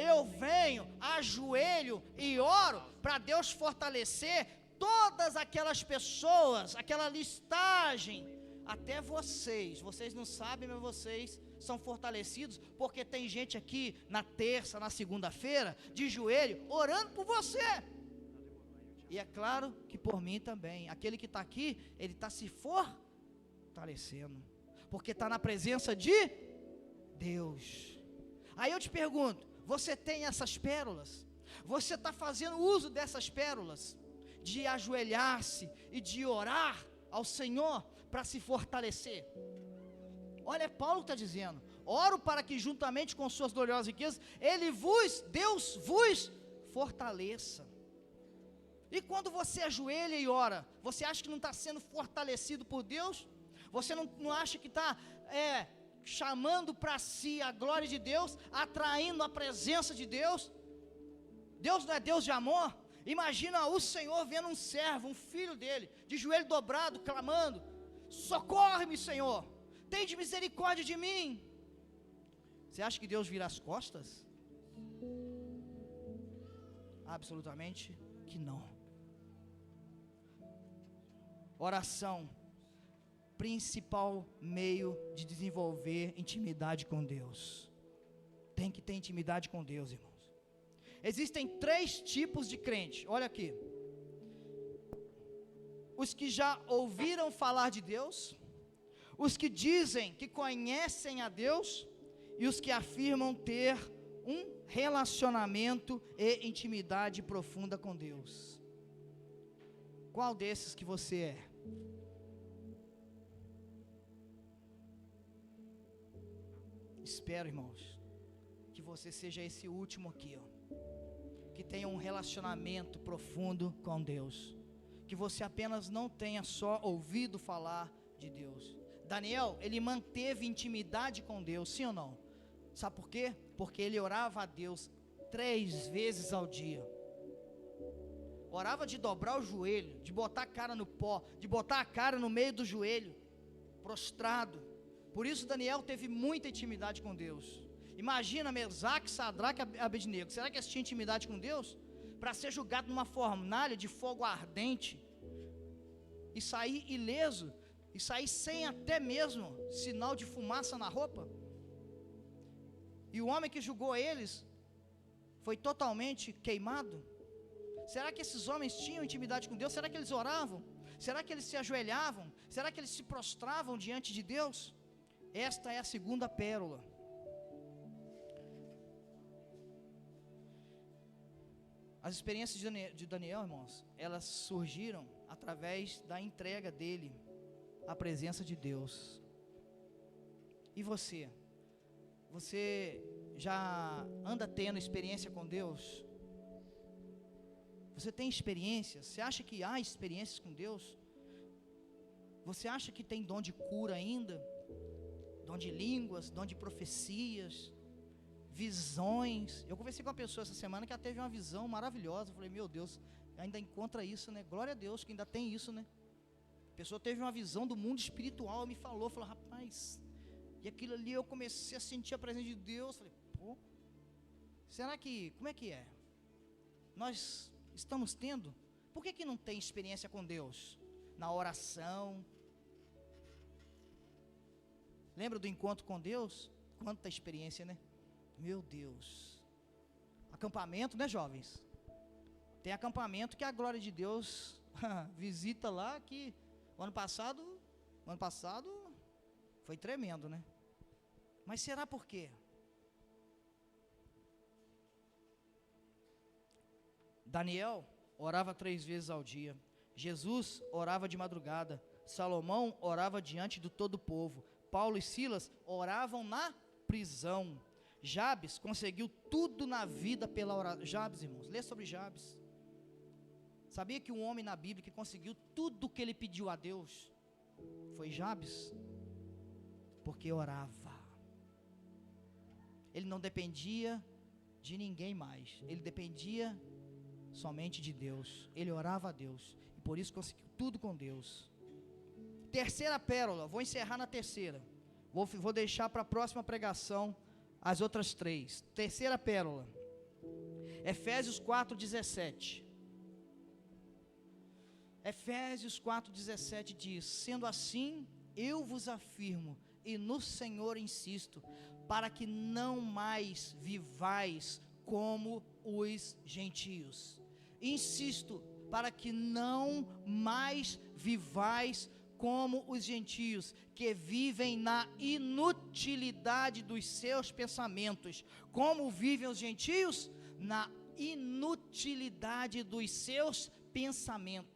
A: Eu venho, ajoelho e oro para Deus fortalecer todas aquelas pessoas, aquela listagem, até vocês não sabem, mas vocês são fortalecidos, porque tem gente aqui na terça, na segunda-feira, de joelho, orando por você. E é claro que por mim também. Aquele que está aqui, ele está se fortalecendo, porque está na presença de Deus. Aí eu te pergunto, você tem essas pérolas? Você está fazendo uso dessas pérolas? De ajoelhar-se e de orar ao Senhor para se fortalecer? Olha, Paulo está dizendo: oro para que juntamente com suas gloriosas riquezas, Deus vos fortaleça. E quando você ajoelha e ora, você acha que não está sendo fortalecido por Deus? Você não acha que está chamando para si a glória de Deus, atraindo a presença de Deus? Deus não é Deus de amor? Imagina o Senhor vendo um servo, um filho dele, de joelho dobrado, clamando: socorre-me, Senhor, tende misericórdia de mim. Você acha que Deus vira as costas? Absolutamente que não. Oração, principal meio de desenvolver intimidade com Deus. Tem que ter intimidade com Deus, irmãos. Existem 3 tipos de crente, olha aqui: os que já ouviram falar de Deus, os que dizem que conhecem a Deus, e os que afirmam ter um relacionamento e intimidade profunda com Deus. Qual desses que você é? Espero, irmãos, que você seja esse último aqui, ó, que tenha um relacionamento profundo com Deus, que você apenas não tenha só ouvido falar de Deus. Daniel, ele manteve intimidade com Deus, sim ou não? Sabe por quê? Porque ele orava a Deus 3 vezes ao dia. Orava de dobrar o joelho, de botar a cara no pó, de botar a cara no meio do joelho, prostrado. Por isso Daniel teve muita intimidade com Deus. Imagina Mesaque, Sadraque e Abednego. Será que eles tinham intimidade com Deus? Para ser julgado numa fornalha de fogo ardente e sair ileso, e sair sem até mesmo sinal de fumaça na roupa. E o homem que julgou eles foi totalmente queimado. Será que esses homens tinham intimidade com Deus? Será que eles oravam? Será que eles se ajoelhavam? Será que eles se prostravam diante de Deus? Esta é a segunda pérola. As experiências de Daniel, irmãos, elas surgiram através da entrega dele à presença de Deus. E você? Você já anda tendo experiência com Deus? Você tem experiências? Você acha que há experiências com Deus? Você acha que tem dom de cura ainda? Dom de línguas, dom de profecias, visões? Eu conversei com uma pessoa essa semana que ela teve uma visão maravilhosa. Eu falei, meu Deus, ainda encontra isso, né? Glória a Deus que ainda tem isso, né? A pessoa teve uma visão do mundo espiritual, me falou, rapaz, e aquilo ali eu comecei a sentir a presença de Deus. Falei, pô, será que, como é que é? Nós estamos tendo? Por que não tem experiência com Deus? Na oração. Lembra do encontro com Deus? Quanta experiência, né? Meu Deus. Acampamento, né, jovens? Tem acampamento que a glória de Deus visita lá, que o ano passado foi tremendo, né? Mas será por quê? Daniel orava 3 vezes ao dia. Jesus orava de madrugada. Salomão orava diante do todo o povo. Paulo e Silas oravam na prisão. Jabes conseguiu tudo na vida pela oração. Jabes, irmãos, lê sobre Jabes. Sabia que um homem na Bíblia que conseguiu tudo o que ele pediu a Deus foi Jabes? Porque orava. Ele não dependia de ninguém mais. Ele dependia somente de Deus. Ele orava a Deus. E por isso conseguiu tudo com Deus. Terceira pérola. Vou encerrar na terceira. Vou deixar para a próxima pregação as outras 3. Terceira pérola. Efésios 4:17. Efésios 4:17 diz: sendo assim, eu vos afirmo, e no Senhor insisto, para que não mais vivais como os gentios. Insisto, para que não mais vivais como os gentios, que vivem na inutilidade dos seus pensamentos. Como vivem os gentios? Na inutilidade dos seus pensamentos.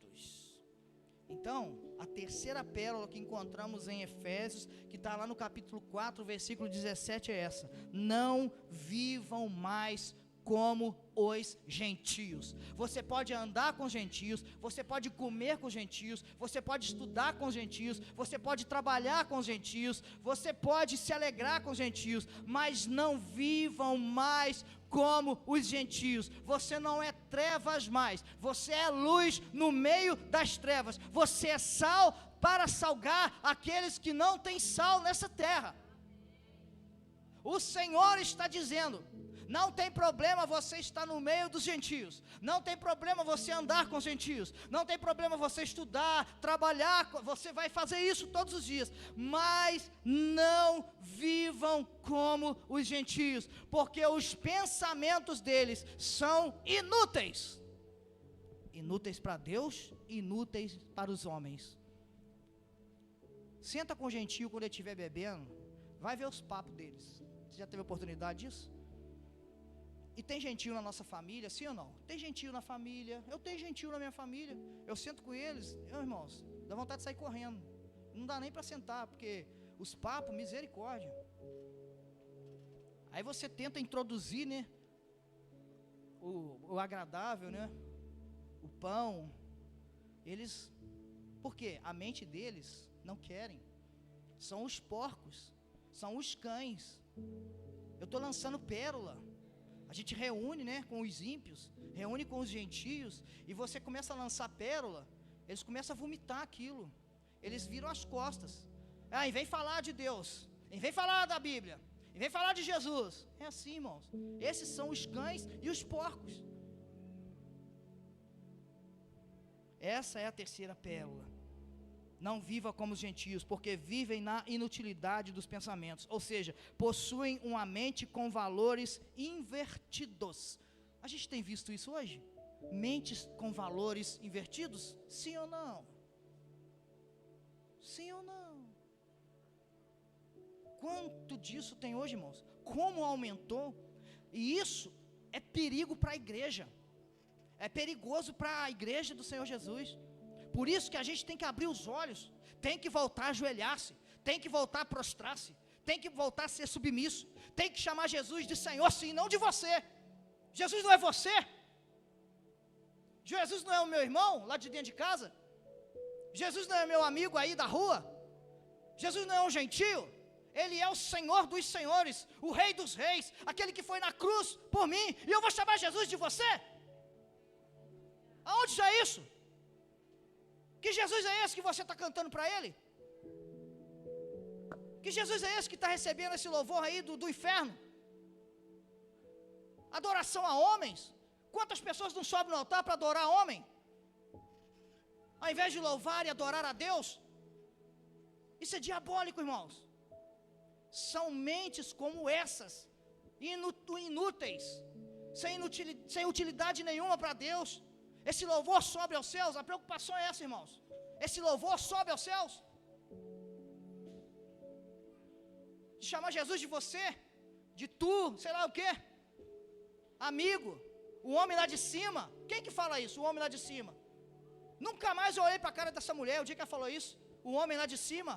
A: Então, a terceira pérola que encontramos em Efésios, que está lá no capítulo 4, versículo 17, é essa: não vivam mais como os gentios. Você pode andar com gentios, você pode comer com gentios, você pode estudar com gentios, você pode trabalhar com gentios, você pode se alegrar com gentios, mas não vivam mais como os gentios. Você não é trevas mais, você é luz no meio das trevas, você é sal para salgar aqueles que não têm sal nessa terra. O Senhor está dizendo: não tem problema você estar no meio dos gentios, não tem problema você andar com os gentios, não tem problema você estudar, trabalhar, você vai fazer isso todos os dias, mas não vivam como os gentios, porque os pensamentos deles são inúteis, inúteis para Deus, inúteis para os homens. Senta com o gentio quando ele estiver bebendo, vai ver os papos deles. Você já teve oportunidade disso? E tem gentio na nossa família, sim ou não? Tem gentio na família, eu tenho gentio na minha família. Eu sento com eles, irmãos, dá vontade de sair correndo. Não dá nem para sentar, porque os papos, misericórdia. Aí você tenta introduzir, né, o agradável, né, o pão. Eles, por quê? A mente deles não querem. São os porcos, são os cães. Eu estou lançando pérola. A gente reúne, né, com os ímpios, reúne com os gentios, e você começa a lançar pérola, eles começam a vomitar aquilo, eles viram as costas. E vem falar de Deus, e vem falar da Bíblia, e vem falar de Jesus. É assim, irmãos. Esses são os cães e os porcos. Essa é a terceira pérola. Não viva como os gentios, porque vivem na inutilidade dos pensamentos, ou seja, possuem uma mente com valores invertidos. A gente tem visto isso hoje? Mentes com valores invertidos? Sim ou não? Sim ou não? Quanto disso tem hoje, irmãos? Como aumentou? E isso é perigo para a igreja. É perigoso para a igreja do Senhor Jesus. Por isso que a gente tem que abrir os olhos, tem que voltar a ajoelhar-se, tem que voltar a prostrar-se, tem que voltar a ser submisso, tem que chamar Jesus de Senhor, sim, não de você. Jesus não é você. Jesus não é o meu irmão lá de dentro de casa. Jesus não é meu amigo aí da rua. Jesus não é um gentio. Ele é o Senhor dos senhores, o Rei dos reis, aquele que foi na cruz por mim, e eu vou chamar Jesus de você? Aonde já é isso? Que Jesus é esse que você está cantando para ele? Que Jesus é esse que está recebendo esse louvor aí do inferno? Adoração a homens? Quantas pessoas não sobem no altar para adorar homem? Ao invés de louvar e adorar a Deus? Isso é diabólico, irmãos. São mentes como essas, inúteis, sem utilidade nenhuma para Deus. Esse louvor sobe aos céus. A preocupação é essa, irmãos. Esse louvor sobe aos céus. De chamar Jesus de você, de tu, sei lá o quê. Amigo, o homem lá de cima. Quem que fala isso? O homem lá de cima. Nunca mais eu olhei para a cara dessa mulher o dia que ela falou isso. O homem lá de cima.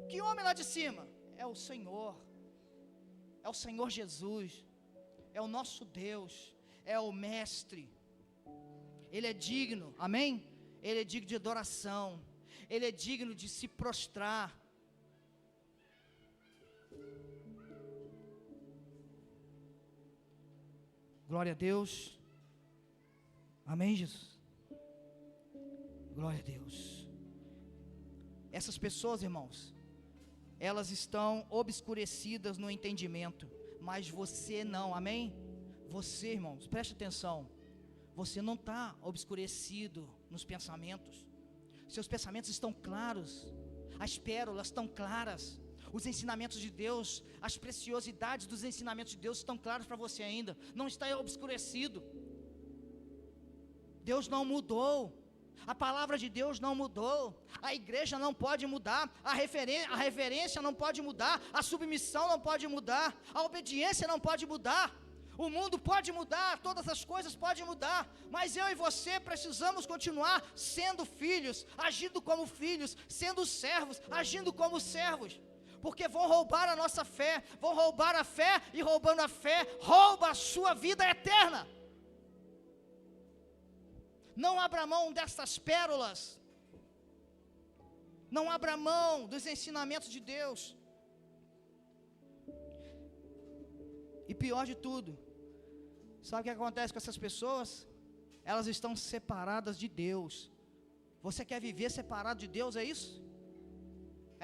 A: Que homem lá de cima? É o Senhor. É o Senhor Jesus. É o nosso Deus. É o Mestre. Ele é digno, amém? Ele é digno de adoração. Ele é digno de se prostrar. Glória a Deus. Amém, Jesus? Glória a Deus. Essas pessoas, irmãos, elas estão obscurecidas no entendimento, mas você não, amém? Você, irmãos, preste atenção. Você não está obscurecido nos pensamentos. Seus pensamentos estão claros. As pérolas estão claras. Os ensinamentos de Deus, as preciosidades dos ensinamentos de Deus estão claros para você ainda. Não está obscurecido. Deus não mudou. A palavra de Deus não mudou. A igreja não pode mudar. A reverência não pode mudar. A submissão não pode mudar. A obediência não pode mudar. O mundo pode mudar, todas as coisas podem mudar, mas eu e você precisamos continuar sendo filhos, agindo como filhos, sendo servos, agindo como servos, porque vão roubar a nossa fé, vão roubar a fé, e roubando a fé, rouba a sua vida eterna. Não abra mão destas pérolas, não abra mão dos ensinamentos de Deus. E pior de tudo, sabe o que acontece com essas pessoas? Elas estão separadas de Deus. Você quer viver separado de Deus, é isso?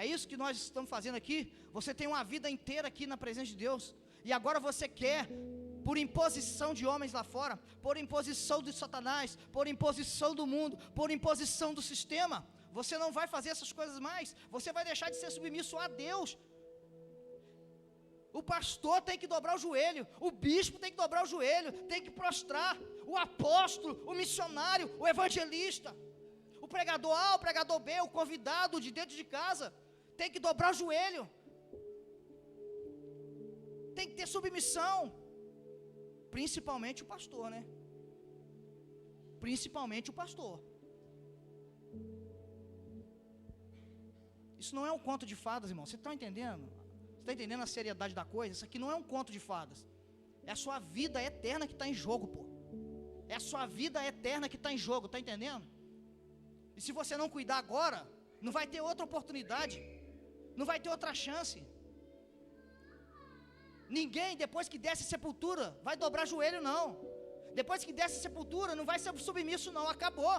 A: É isso que nós estamos fazendo aqui? Você tem uma vida inteira aqui na presença de Deus, e agora você quer, por imposição de homens lá fora, por imposição de Satanás, por imposição do mundo, por imposição do sistema, você não vai fazer essas coisas mais, você vai deixar de ser submisso a Deus. O pastor tem que dobrar o joelho, o bispo tem que dobrar o joelho, tem que prostrar, o apóstolo, o missionário, o evangelista, o pregador A, o pregador B, o convidado de dentro de casa, tem que dobrar o joelho, tem que ter submissão, principalmente o pastor, né? Principalmente o pastor. Isso não é um conto de fadas, irmão, você está entendendo? Você está entendendo a seriedade da coisa? Isso aqui não é um conto de fadas. É a sua vida eterna que está em jogo, pô. É a sua vida eterna que está em jogo, está entendendo? E se você não cuidar agora, não vai ter outra oportunidade. Não vai ter outra chance. Ninguém, depois que desce sepultura, vai dobrar joelho, não. Depois que desce sepultura, não vai ser submisso, não. Acabou.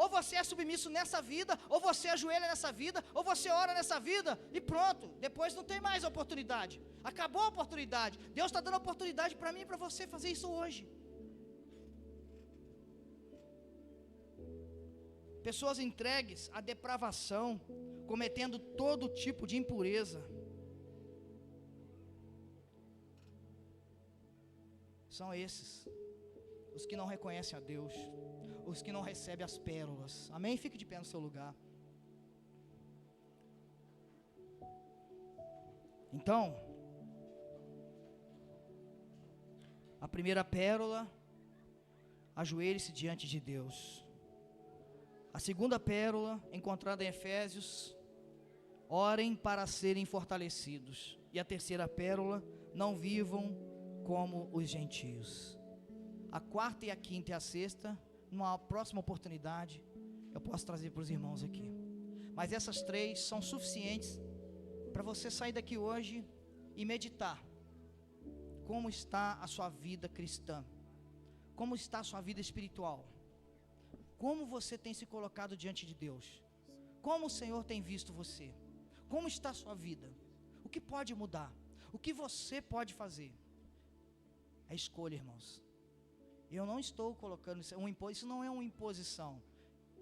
A: Ou você é submisso nessa vida, ou você ajoelha nessa vida, ou você ora nessa vida, e pronto, depois não tem mais oportunidade, acabou a oportunidade. Deus está dando oportunidade para mim e para você fazer isso hoje. Pessoas entregues à depravação, cometendo todo tipo de impureza, são esses os que não reconhecem a Deus, os que não recebem as pérolas. Amém? Fique de pé no seu lugar. Então, a primeira pérola Ajoelhe-se diante de Deus. A segunda pérola, encontrada em Efésios: orem para serem fortalecidos. E a terceira pérola: não vivam como os gentios. A quarta e a quinta e a sexta, numa próxima oportunidade, eu posso trazer para os irmãos aqui. Mas essas três são suficientes para você sair daqui hoje e meditar. Como está a sua vida cristã? Como está a sua vida espiritual? Como você tem se colocado diante de Deus? Como o Senhor tem visto você? Como está a sua vida? O que pode mudar? O que você pode fazer? É escolha, irmãos. Eu não estou colocando isso não é uma imposição.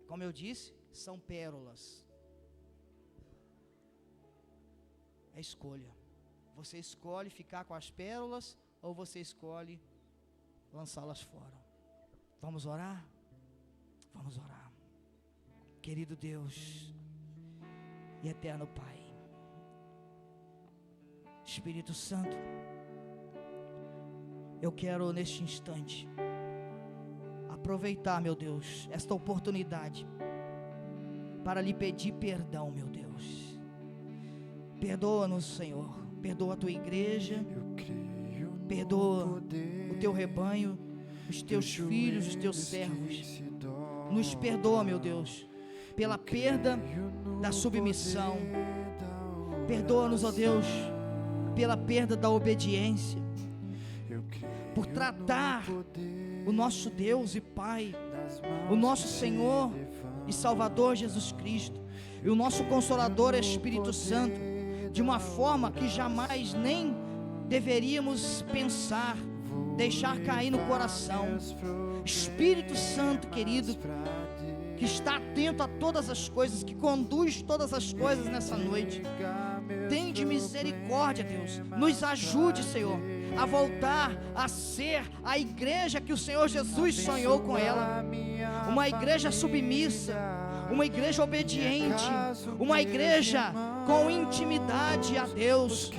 A: Como eu disse, são pérolas. É escolha. Você escolhe ficar com as pérolas ou você escolhe lançá-las fora. Vamos orar? Vamos orar. Querido Deus e eterno Pai, Espírito Santo, eu quero neste instante aproveitar, meu Deus, esta oportunidade para lhe pedir perdão, meu Deus. Perdoa-nos, Senhor. Perdoa a tua igreja, perdoa o teu rebanho, os teus filhos, os teus servos. Nos perdoa, meu Deus, pela perda da submissão. Perdoa-nos, ó Deus, pela perda da obediência, por tratar o nosso Deus e Pai, o nosso Senhor e Salvador Jesus Cristo, e o nosso Consolador Espírito Santo, de uma forma que jamais nem deveríamos pensar, deixar cair no coração. Espírito Santo querido, que está atento a todas as coisas, que conduz todas as coisas nessa noite, tem de misericórdia, Deus, nos ajude, Senhor, a voltar a ser a igreja que o Senhor Jesus sonhou com ela, uma igreja submissa, uma igreja obediente, uma igreja com intimidade a Deus.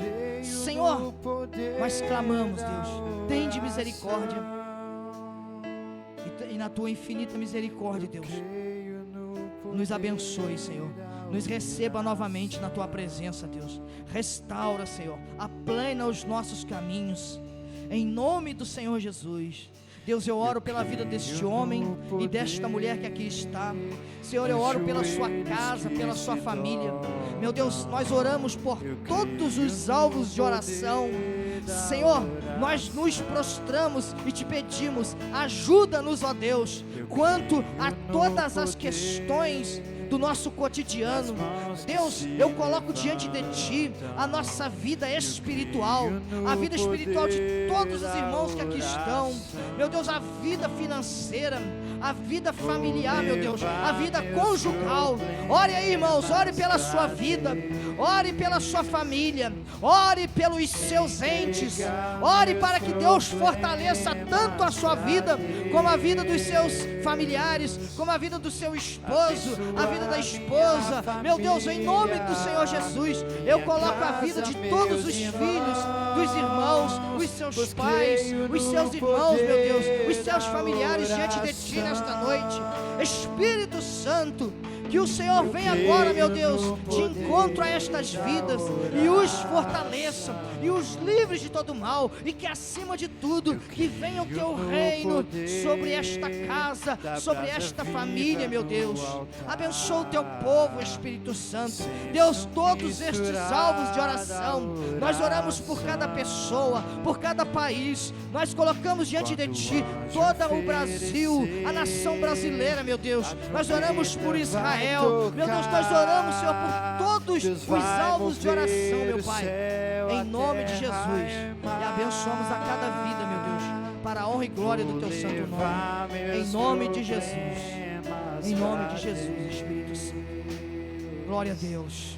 A: Senhor, nós clamamos, Deus, tem de misericórdia, e na tua infinita misericórdia, Deus, nos abençoe, Senhor. Nos receba novamente na tua presença, Deus. Restaura, Senhor. Aplana os nossos caminhos, em nome do Senhor Jesus. Deus, eu oro pela vida deste homem e desta mulher que aqui está. Senhor, eu oro pela sua casa, pela sua família. Meu Deus, nós oramos por todos os alvos de oração. Senhor, nós nos prostramos e te pedimos, ajuda-nos, ó Deus, quanto a todas as questões do nosso cotidiano. Deus, eu coloco diante de ti a nossa vida espiritual, a vida espiritual de todos os irmãos que aqui estão, meu Deus, a vida financeira, a vida familiar, meu Deus, a vida conjugal. Ore aí, irmãos, ore pela sua vida, ore pela sua família, ore pelos seus entes, ore para que Deus fortaleça tanto a sua vida, como a vida dos seus familiares, como a vida do seu esposo, a vida da esposa. Meu Deus, em nome do Senhor Jesus, eu coloco a vida de todos os filhos, dos irmãos, os seus pais, os seus irmãos, meu Deus, os seus familiares diante de ti nesta noite. Espírito Santo, que o Senhor venha agora, meu Deus, de encontro a estas vidas e os fortaleça e os livre de todo mal, e que acima de tudo, que venha o teu reino sobre esta casa, sobre esta família, meu Deus. Abençoa o teu povo, Espírito Santo. Deus, todos estes alvos de oração, nós oramos por cada pessoa, por cada país, nós colocamos diante de ti todo o Brasil, a nação brasileira, meu Deus. Nós oramos por Israel, meu Deus, nós oramos, Senhor, por todos os alvos de oração, meu Pai, em nome de Jesus, e abençoamos a cada vida, meu Deus, para a honra e glória do teu santo nome, em nome de Jesus, em nome de Jesus, Espírito Santo. Glória a Deus.